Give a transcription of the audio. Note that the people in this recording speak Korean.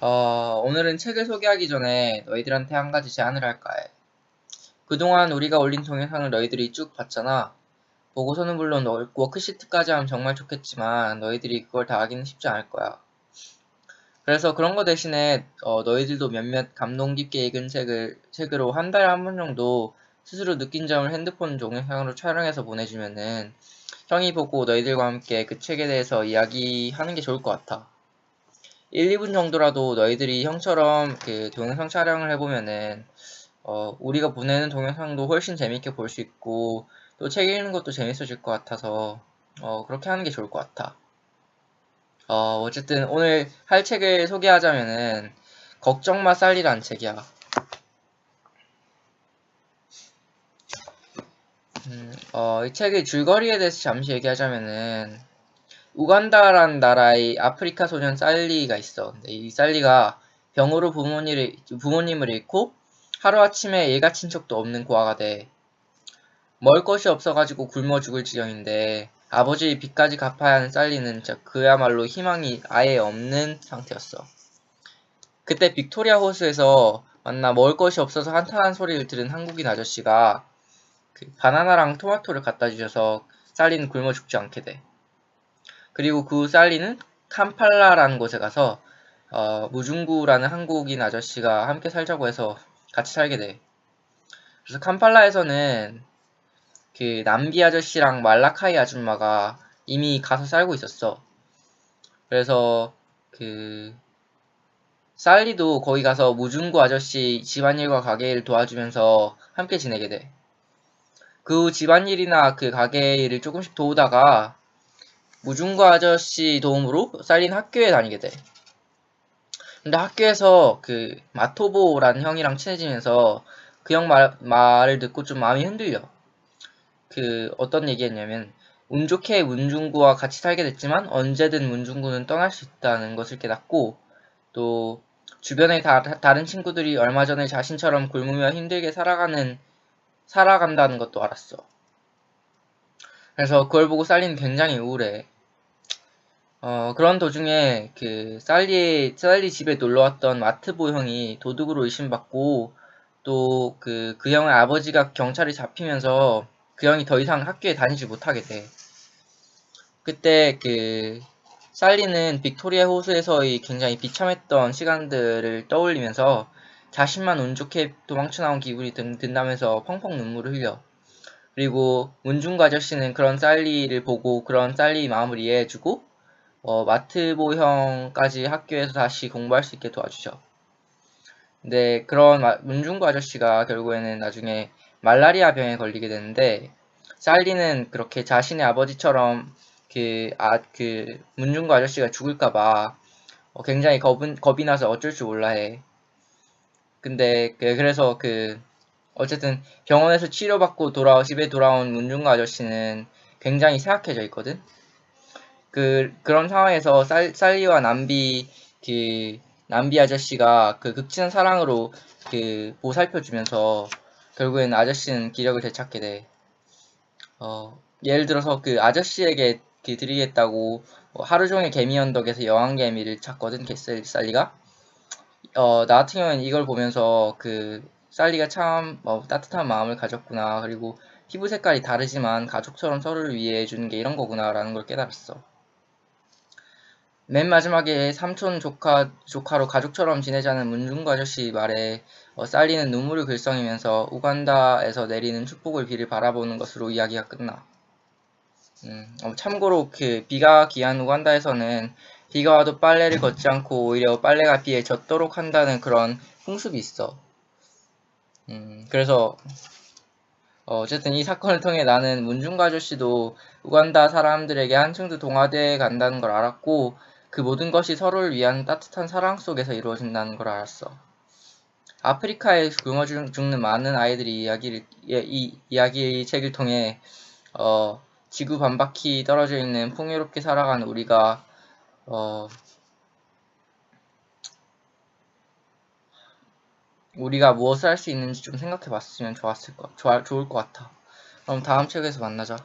오늘은 책을 소개하기 전에 너희들한테 한 가지 제안을 할까 해. 그동안 우리가 올린 동영상을 너희들이 쭉 봤잖아. 보고서는 물론 워크시트까지 하면 정말 좋겠지만 너희들이 그걸 다 하기는 쉽지 않을 거야. 그래서 그런 거 대신에 너희들도 몇몇 감동 깊게 읽은 책으로 한 달에 한 번 정도 스스로 느낀 점을 핸드폰 동영상으로 촬영해서 보내주면은 형이 보고 너희들과 함께 그 책에 대해서 이야기하는 게 좋을 것 같아. 1, 2분 정도라도 너희들이 형처럼 그 동영상 촬영을 해보면은 우리가 보내는 동영상도 훨씬 재밌게 볼 수 있고 또 책 읽는 것도 재밌어질 것 같아서 그렇게 하는 게 좋을 것 같아. 어쨌든 오늘 할 책을 소개하자면은 걱정마 살리란 책이야. 이 책의 줄거리에 대해서 잠시 얘기하자면은 우간다라는 나라의 아프리카 소년 살리가 있어. 근데 이 살리가 병으로 부모님을 잃고 하루아침에 일가 친척도 없는 고아가 돼. 먹을 것이 없어가지고 굶어 죽을 지경인데 아버지의 빚까지 갚아야 하는 살리는 그야말로 희망이 아예 없는 상태였어. 그때 빅토리아 호수에서 만나 먹을 것이 없어서 한탄한 소리를 들은 한국인 아저씨가 그 바나나랑 토마토를 갖다 주셔서 살리는 굶어 죽지 않게 돼. 그리고 그 살리는 캄팔라라는 곳에 가서 무중구라는 한국인 아저씨가 함께 살자고 해서 같이 살게 돼. 그래서 캄팔라에서는 그 남비 아저씨랑 말라카이 아줌마가 이미 가서 살고 있었어. 그래서 그 살리도 거기 가서 무중구 아저씨 집안일과 가게일 도와주면서 함께 지내게 돼. 그 집안일이나 그 가게일을 조금씩 도우다가 무중구 아저씨 도움으로 살린 학교에 다니게 돼. 근데 학교에서 그 마토보라는 형이랑 친해지면서 그 형 말을 듣고 좀 마음이 흔들려. 그 어떤 얘기했냐면 운 좋게 문중구와 같이 살게 됐지만 언제든 문중구는 떠날 수 있다는 것을 깨닫고 또 주변의 다른 친구들이 얼마 전에 자신처럼 굶으며 힘들게 살아간다는 것도 알았어. 그래서 그걸 보고 살리는 굉장히 우울해. 그런 도중에 그 살리 집에 놀러왔던 마트보 형이 도둑으로 의심받고 또 그 형의 아버지가 경찰에 잡히면서 그 형이 더 이상 학교에 다니지 못하게 돼. 그때 그 살리는 빅토리아 호수에서의 굉장히 비참했던 시간들을 떠올리면서 자신만 운 좋게 도망쳐 나온 기분이 든다면서 펑펑 눈물을 흘려. 그리고 문중구 아저씨는 그런 살리를 보고 그런 살리 마음을 이해해주고 마트보 형까지 학교에서 다시 공부할 수 있게 도와주죠. 근데 그런 문중구 아저씨가 결국에는 나중에 말라리아 병에 걸리게 되는데 살리는 그렇게 자신의 아버지처럼 그 문중구 아저씨가 죽을까봐 굉장히 겁이 나서 어쩔 줄 몰라 해. 근데 그래서 어쨌든 병원에서 치료받고 집에 돌아온 문중구 아저씨는 굉장히 쇠약해져 있거든. 그런 상황에서 살리와 남비 아저씨가 그 극진한 사랑으로 보살펴주면서 결국에는 아저씨는 기력을 되찾게 돼. 예를 들어서 그 아저씨에게 드리겠다고 하루 종일 개미 언덕에서 여왕개미를 찾거든, 살리가. 나 같은 경우는 이걸 보면서 살리가 참 따뜻한 마음을 가졌구나. 그리고 피부 색깔이 다르지만 가족처럼 서로를 위해 해주는 게 이런 거구나 라는 걸 깨달았어. 맨 마지막에 삼촌 조카로 가족처럼 지내자는 문중구 아저씨 말에 살리는 눈물을 글썽이면서 우간다에서 내리는 축복을 비를 바라보는 것으로 이야기가 끝나. 참고로 비가 귀한 우간다에서는 비가 와도 빨래를 걷지 않고 오히려 빨래가 비에 젖도록 한다는 그런 풍습이 있어. 그래서 어쨌든 이 사건을 통해 나는 문중구 아저씨도 우간다 사람들에게 한층 더 동화되어 간다는 걸 알았고 그 모든 것이 서로를 위한 따뜻한 사랑 속에서 이루어진다는 걸 알았어. 아프리카에 굶어 죽는 많은 아이들이 이 이야기 책을 통해 지구 반바퀴 떨어져 있는 풍요롭게 살아가는 우리가 무엇을 할 수 있는지 좀 생각해 봤으면 좋을 것 같아. 그럼 다음 책에서 만나자.